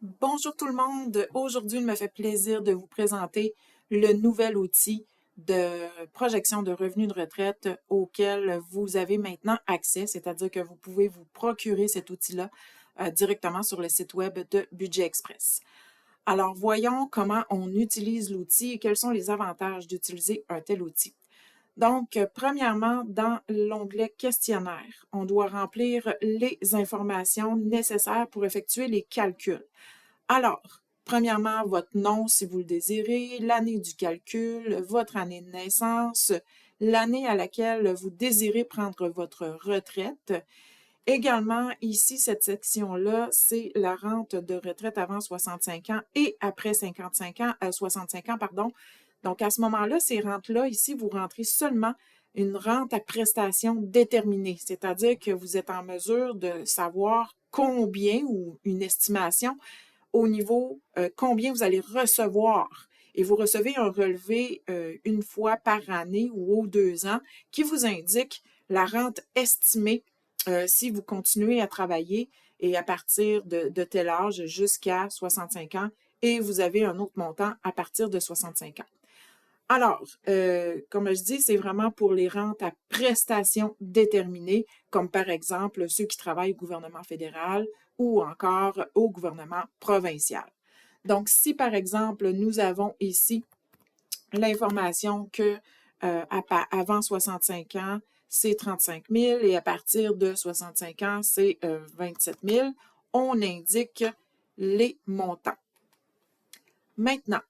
Bonjour tout le monde. Aujourd'hui, il me fait plaisir de vous présenter le nouvel outil de projection de revenus de retraite auquel vous avez maintenant accès, c'est-à-dire que vous pouvez vous procurer cet outil-là directement sur le site web de Budget Express. Alors, voyons comment on utilise l'outil et quels sont les avantages d'utiliser un tel outil. Donc, premièrement, dans l'onglet questionnaire, on doit remplir les informations nécessaires pour effectuer les calculs. Alors, premièrement, votre nom si vous le désirez, l'année du calcul, votre année de naissance, l'année à laquelle vous désirez prendre votre retraite. Également, ici, cette section-là, c'est la rente de retraite avant 65 ans et après 65 ans, pardon. Donc, à ce moment-là, ces rentes-là, ici, vous rentrez seulement une rente à prestation déterminée, c'est-à-dire que vous êtes en mesure de savoir combien ou une estimation au niveau combien vous allez recevoir. Et vous recevez un relevé une fois par année ou aux 2 ans qui vous indique la rente estimée si vous continuez à travailler et à partir de tel âge jusqu'à 65 ans et vous avez un autre montant à partir de 65 ans. Alors, comme je dis, c'est vraiment pour les rentes à prestations déterminées, comme par exemple ceux qui travaillent au gouvernement fédéral ou encore au gouvernement provincial. Donc, si par exemple, nous avons ici l'information que avant 65 ans, c'est 35 000 et à partir de 65 ans, c'est 27 000, on indique les montants. Maintenant,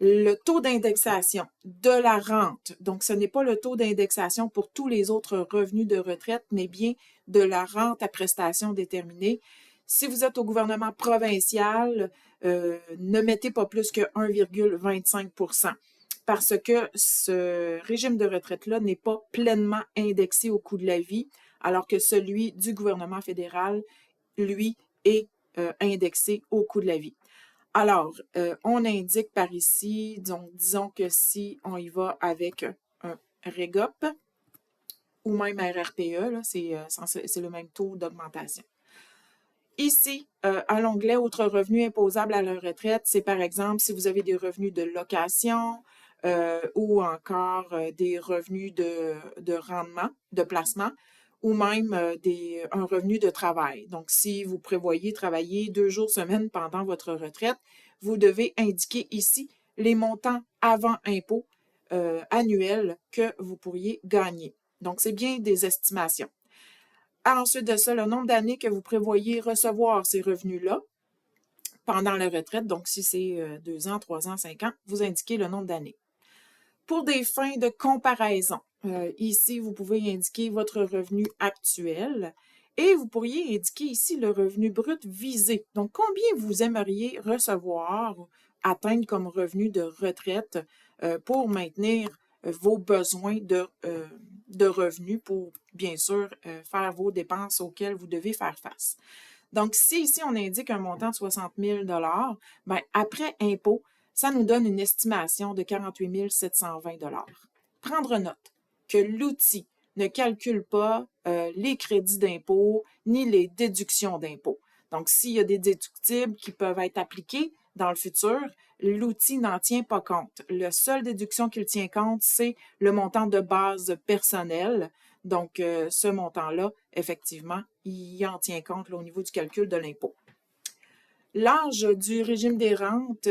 le taux d'indexation de la rente, donc ce n'est pas le taux d'indexation pour tous les autres revenus de retraite, mais bien de la rente à prestation déterminée. Si vous êtes au gouvernement provincial, ne mettez pas plus que 1,25 parce que ce régime de retraite-là n'est pas pleinement indexé au coût de la vie, alors que celui du gouvernement fédéral, lui, est indexé au coût de la vie. Alors, on indique par ici, donc disons que si on y va avec un REGOP ou même RRPE, c'est le même taux d'augmentation. Ici, à l'onglet Autres revenus imposables à la retraite, c'est par exemple si vous avez des revenus de location ou encore des revenus de rendement, de placement, ou même un revenu de travail. Donc, si vous prévoyez travailler 2 jours semaine pendant votre retraite, vous devez indiquer ici les montants avant impôt annuels que vous pourriez gagner. Donc, c'est bien des estimations. Ensuite de ça, le nombre d'années que vous prévoyez recevoir ces revenus-là pendant la retraite, donc si c'est 2 ans, 3 ans, 5 ans, vous indiquez le nombre d'années. Pour des fins de comparaison, ici, vous pouvez indiquer votre revenu actuel et vous pourriez indiquer ici le revenu brut visé. Donc, combien vous aimeriez recevoir, atteindre comme revenu de retraite pour maintenir vos besoins de revenus pour, bien sûr, faire vos dépenses auxquelles vous devez faire face. Donc, si ici, on indique un montant de 60 000 ben, après impôt, ça nous donne une estimation de 48 720 Prendre note que l'outil ne calcule pas les crédits d'impôt ni les déductions d'impôt. Donc, s'il y a des déductibles qui peuvent être appliqués dans le futur, l'outil n'en tient pas compte. La seule déduction qu'il tient compte, c'est le montant de base personnel. Donc, ce montant-là, effectivement, il en tient compte là, au niveau du calcul de l'impôt. L'âge du régime des rentes,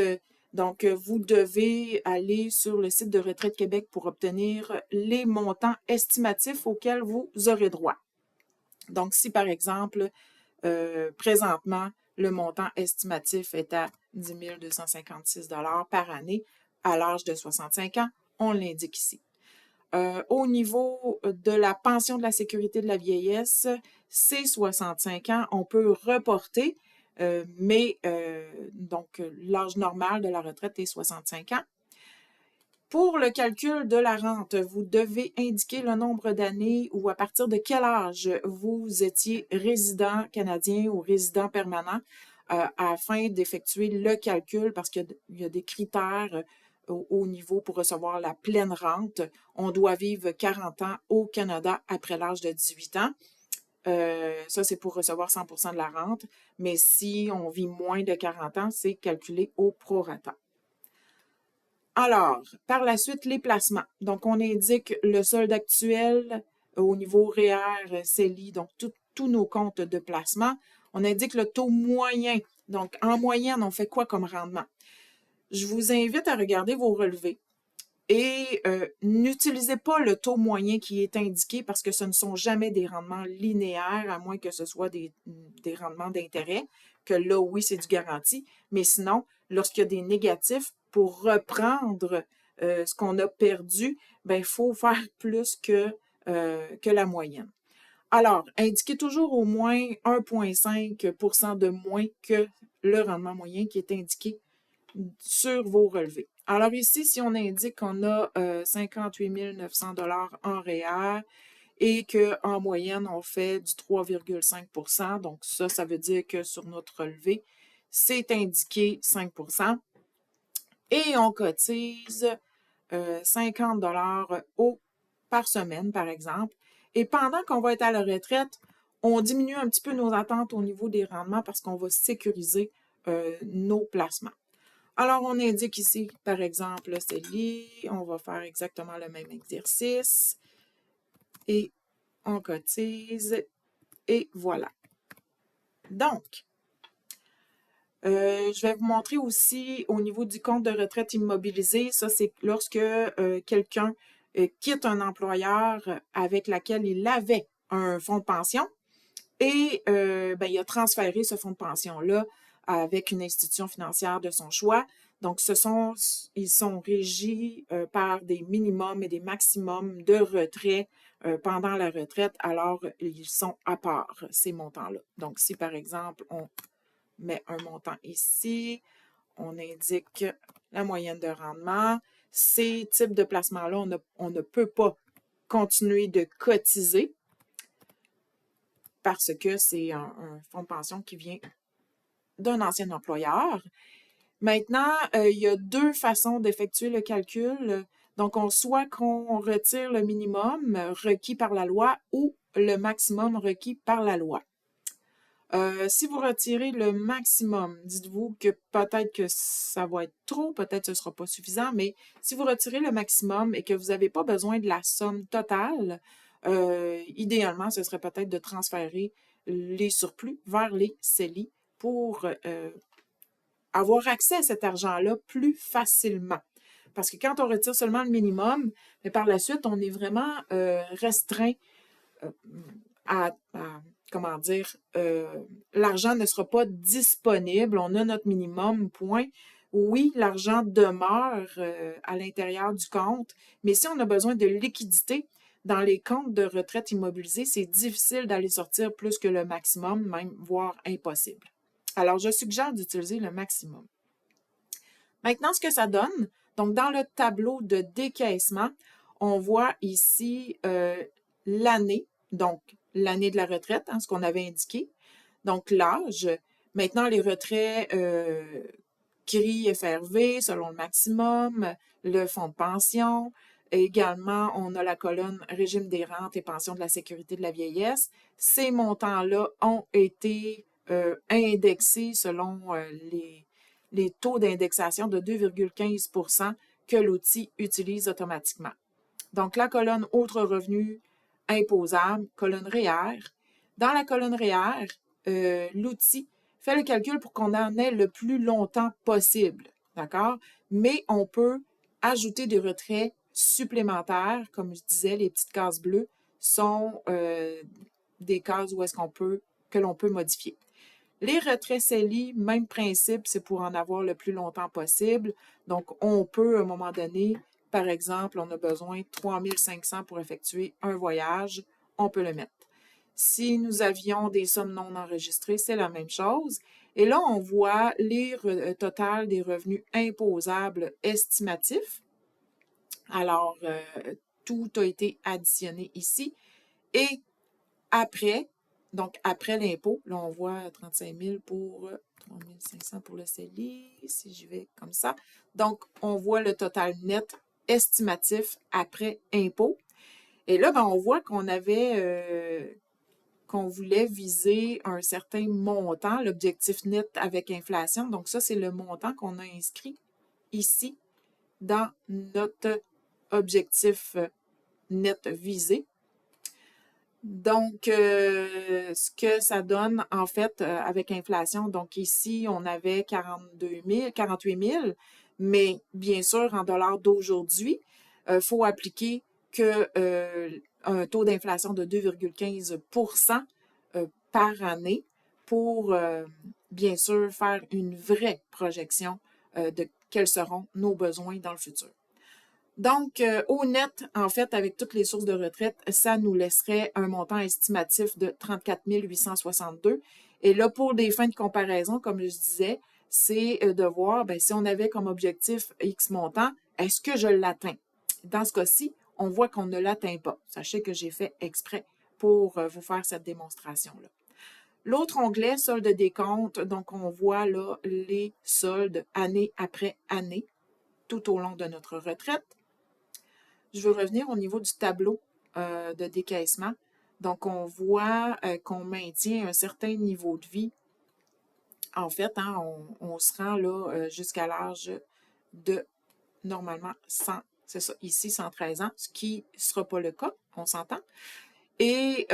donc vous devez aller sur le site de Retraite Québec pour obtenir les montants estimatifs auxquels vous aurez droit. Donc, si par exemple, présentement, le montant estimatif est à 10 256 par année à l'âge de 65 ans, on l'indique ici. Au niveau de la pension de la sécurité de la vieillesse, c'est 65 ans. On peut reporter, mais donc l'âge normal de la retraite est 65 ans. Pour le calcul de la rente, vous devez indiquer le nombre d'années ou à partir de quel âge vous étiez résident canadien ou résident permanent afin d'effectuer le calcul parce qu'il y a des critères au niveau pour recevoir la pleine rente. On doit vivre 40 ans au Canada après l'âge de 18 ans. Ça, c'est pour recevoir 100% de la rente. Mais si on vit moins de 40 ans, c'est calculé au prorata. Alors, par la suite, les placements. Donc, on indique le solde actuel au niveau REER, CELI, donc tous nos comptes de placement. On indique le taux moyen. Donc, en moyenne, on fait quoi comme rendement? Je vous invite à regarder vos relevés et n'utilisez pas le taux moyen qui est indiqué parce que ce ne sont jamais des rendements linéaires, à moins que ce soit des rendements d'intérêt, que là, oui, c'est du garanti. Mais sinon, lorsqu'il y a des négatifs, pour reprendre ce qu'on a perdu, ben, il faut faire plus que la moyenne. Alors, indiquez toujours au moins 1,5% de moins que le rendement moyen qui est indiqué sur vos relevés. Alors ici, si on indique qu'on a 58 900 $ en REER et qu'en moyenne, on fait du 3,5 %, donc ça veut dire que sur notre relevé, c'est indiqué 5 % et on cotise 50 $ par semaine, par exemple. Et pendant qu'on va être à la retraite, on diminue un petit peu nos attentes au niveau des rendements parce qu'on va sécuriser nos placements. Alors, on indique ici, par exemple, le CELI. On va faire exactement le même exercice. Et on cotise. Et voilà. Donc, je vais vous montrer aussi au niveau du compte de retraite immobilisé. Ça, c'est lorsque quelqu'un quitte un employeur avec lequel il avait un fonds de pension et ben, il a transféré ce fonds de pension-là avec une institution financière de son choix. Donc, ils sont régis par des minimums et des maximums de retrait pendant la retraite. Alors, ils sont à part, ces montants-là. Donc, si par exemple, on met un montant ici, on indique la moyenne de rendement. Ces types de placements-là, on ne peut pas continuer de cotiser parce que c'est un fonds de pension qui vient d'un ancien employeur. Maintenant, il y a deux façons d'effectuer le calcul. Donc, soit qu'on retire le minimum requis par la loi ou le maximum requis par la loi. Si vous retirez le maximum, dites-vous que peut-être que ça va être trop, peut-être que ce ne sera pas suffisant, mais si vous retirez le maximum et que vous n'avez pas besoin de la somme totale, idéalement, ce serait peut-être de transférer les surplus vers les CELI pour avoir accès à cet argent-là plus facilement. Parce que quand on retire seulement le minimum, mais par la suite, on est vraiment restreint à comment dire, l'argent ne sera pas disponible, on a notre minimum, point. Oui, l'argent demeure à l'intérieur du compte, mais si on a besoin de liquidité, dans les comptes de retraite immobilisés, c'est difficile d'aller sortir plus que le maximum, même voire impossible. Alors, je suggère d'utiliser le maximum. Maintenant, ce que ça donne, donc dans le tableau de décaissement, on voit ici l'année, donc l'année de la retraite, ce qu'on avait indiqué. Donc, l'âge. Maintenant, les retraits CRI, FRV, selon le maximum, le fonds de pension. Également, on a la colonne régime des rentes et pensions de la sécurité de la vieillesse. Ces montants-là ont été indexés selon les taux d'indexation de 2,15 % que l'outil utilise automatiquement. Donc, la colonne autres revenus imposables, colonne REER. Dans la colonne REER, l'outil fait le calcul pour qu'on en ait le plus longtemps possible, d'accord? Mais on peut ajouter des retraits supplémentaires, comme je disais, les petites cases bleues sont des cases où est-ce que l'on peut modifier. Les retraits CELI, même principe, c'est pour en avoir le plus longtemps possible. Donc, on peut, à un moment donné, par exemple, on a besoin de 3 500 pour effectuer un voyage, on peut le mettre. Si nous avions des sommes non enregistrées, c'est la même chose. Et là, on voit les totals des revenus imposables estimatifs. Alors, tout a été additionné ici. Et après, donc après l'impôt, là, on voit 35 000 pour 3 500 pour le CELI, si j'y vais comme ça. Donc, on voit le total net estimatif après impôt. Et là, ben, on voit qu'on avait qu'on voulait viser un certain montant, l'objectif net avec inflation. Donc ça, c'est le montant qu'on a inscrit ici dans notre objectif net visé. Donc, ce que ça donne, en fait, avec inflation, donc ici, on avait 48 000, mais bien sûr, en dollars d'aujourd'hui, il faut appliquer un taux d'inflation de 2,15 par année pour, bien sûr, faire une vraie projection de quels seront nos besoins dans le futur. Donc, au net, en fait, avec toutes les sources de retraite, ça nous laisserait un montant estimatif de 34 862. Et là, pour des fins de comparaison, comme je disais, c'est de voir, si on avait comme objectif X montant, est-ce que je l'atteins? Dans ce cas-ci, on voit qu'on ne l'atteint pas. Sachez que j'ai fait exprès pour vous faire cette démonstration-là. L'autre onglet, solde des comptes, donc on voit là les soldes année après année tout au long de notre retraite. Je veux revenir au niveau du tableau de décaissement. Donc, on voit qu'on maintient un certain niveau de vie. En fait, hein, on se rend là jusqu'à l'âge de, normalement, 100, c'est ça, ici, 113 ans, ce qui ne sera pas le cas, on s'entend. Et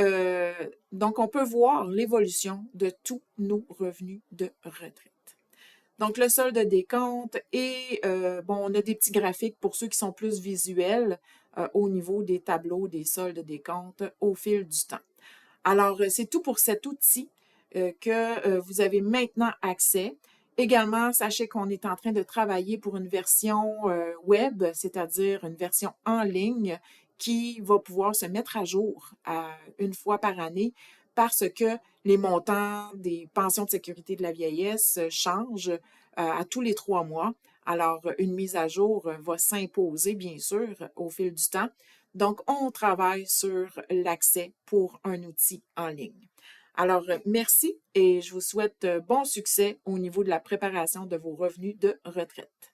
donc, on peut voir l'évolution de tous nos revenus de retraite. Donc, le solde des comptes et, on a des petits graphiques pour ceux qui sont plus visuels au niveau des tableaux, des soldes des comptes au fil du temps. Alors, c'est tout pour cet outil que vous avez maintenant accès. Également, sachez qu'on est en train de travailler pour une version web, c'est-à-dire une version en ligne qui va pouvoir se mettre à jour une fois par année parce que les montants des pensions de sécurité de la vieillesse changent à tous les 3 mois. Alors, une mise à jour va s'imposer, bien sûr, au fil du temps. Donc, on travaille sur l'accès pour un outil en ligne. Alors, merci et je vous souhaite bon succès au niveau de la préparation de vos revenus de retraite.